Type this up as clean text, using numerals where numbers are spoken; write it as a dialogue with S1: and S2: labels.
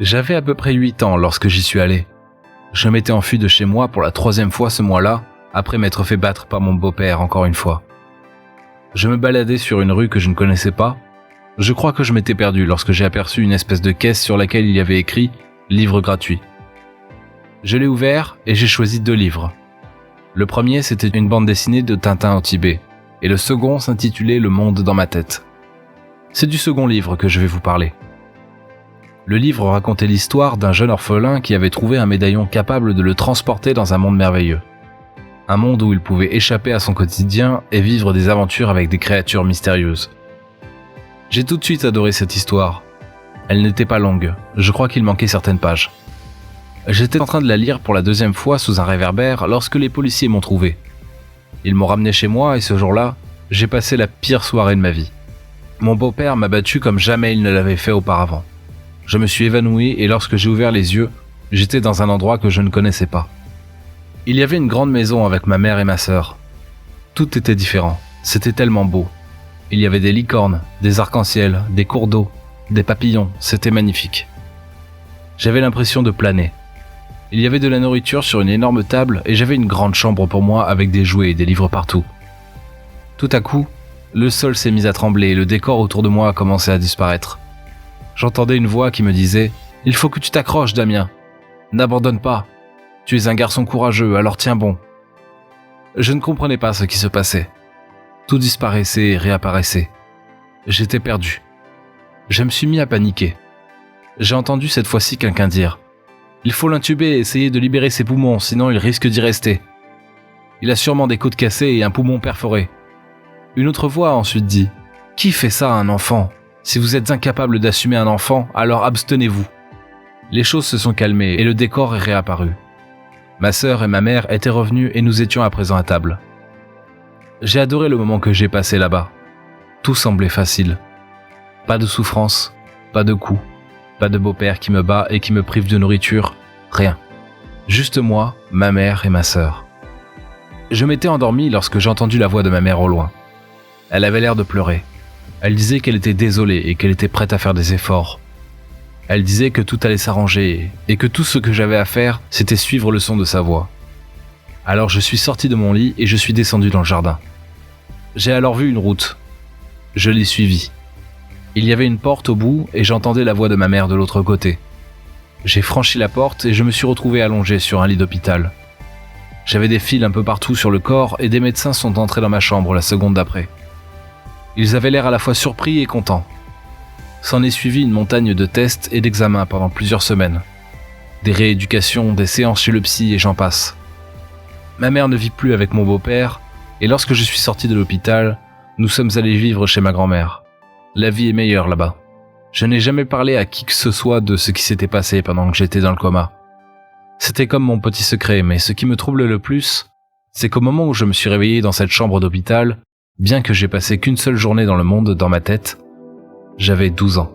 S1: J'avais à peu près 8 ans lorsque j'y suis allé. Je m'étais enfui de chez moi pour la 3e fois ce mois-là, après m'être fait battre par mon beau-père encore une fois. Je me baladais sur une rue que je ne connaissais pas. Je crois que je m'étais perdu lorsque j'ai aperçu une espèce de caisse sur laquelle il y avait écrit « Livre gratuit ». Je l'ai ouvert et j'ai choisi 2 livres. Le premier, c'était une bande dessinée de Tintin au Tibet, et le second s'intitulait « Le monde dans ma tête ». C'est du second livre que je vais vous parler. Le livre racontait l'histoire d'un jeune orphelin qui avait trouvé un médaillon capable de le transporter dans un monde merveilleux. Un monde où il pouvait échapper à son quotidien et vivre des aventures avec des créatures mystérieuses. J'ai tout de suite adoré cette histoire. Elle n'était pas longue, je crois qu'il manquait certaines pages. J'étais en train de la lire pour la 2e fois sous un réverbère lorsque les policiers m'ont trouvé. Ils m'ont ramené chez moi et ce jour-là, j'ai passé la pire soirée de ma vie. Mon beau-père m'a battu comme jamais il ne l'avait fait auparavant. Je me suis évanoui et lorsque j'ai ouvert les yeux, j'étais dans un endroit que je ne connaissais pas. Il y avait une grande maison avec ma mère et ma sœur. Tout était différent, c'était tellement beau. Il y avait des licornes, des arcs-en-ciel, des cours d'eau, des papillons, c'était magnifique. J'avais l'impression de planer. Il y avait de la nourriture sur une énorme table et j'avais une grande chambre pour moi avec des jouets et des livres partout. Tout à coup, le sol s'est mis à trembler et le décor autour de moi a commencé à disparaître. J'entendais une voix qui me disait « Il faut que tu t'accroches, Damien. N'abandonne pas. Tu es un garçon courageux, alors tiens bon. » Je ne comprenais pas ce qui se passait. Tout disparaissait et réapparaissait. J'étais perdu. Je me suis mis à paniquer. J'ai entendu cette fois-ci quelqu'un dire « Il faut l'intuber et essayer de libérer ses poumons, sinon il risque d'y rester. Il a sûrement des côtes cassées et un poumon perforé. » Une autre voix a ensuite dit « Qui fait ça à un enfant ? Si vous êtes incapable d'assumer un enfant, alors abstenez-vous. » Les choses se sont calmées et le décor est réapparu. Ma sœur et ma mère étaient revenues et nous étions à présent à table. J'ai adoré le moment que j'ai passé là-bas. Tout semblait facile. Pas de souffrance, pas de coups, pas de beau-père qui me bat et qui me prive de nourriture, rien. Juste moi, ma mère et ma sœur. Je m'étais endormi lorsque j'ai entendu la voix de ma mère au loin. Elle avait l'air de pleurer. Elle disait qu'elle était désolée et qu'elle était prête à faire des efforts. Elle disait que tout allait s'arranger et que tout ce que j'avais à faire, c'était suivre le son de sa voix. Alors je suis sorti de mon lit et je suis descendu dans le jardin. J'ai alors vu une route. Je l'ai suivie. Il y avait une porte au bout et j'entendais la voix de ma mère de l'autre côté. J'ai franchi la porte et je me suis retrouvé allongé sur un lit d'hôpital. J'avais des fils un peu partout sur le corps et des médecins sont entrés dans ma chambre la seconde d'après. Ils avaient l'air à la fois surpris et contents. S'en est suivi une montagne de tests et d'examens pendant plusieurs semaines. Des rééducations, des séances chez le psy et j'en passe. Ma mère ne vit plus avec mon beau-père et lorsque je suis sorti de l'hôpital, nous sommes allés vivre chez ma grand-mère. La vie est meilleure là-bas. Je n'ai jamais parlé à qui que ce soit de ce qui s'était passé pendant que j'étais dans le coma. C'était comme mon petit secret, mais ce qui me trouble le plus, c'est qu'au moment où je me suis réveillé dans cette chambre d'hôpital, bien que j'ai passé qu'une seule journée dans le monde dans ma tête, j'avais 12 ans.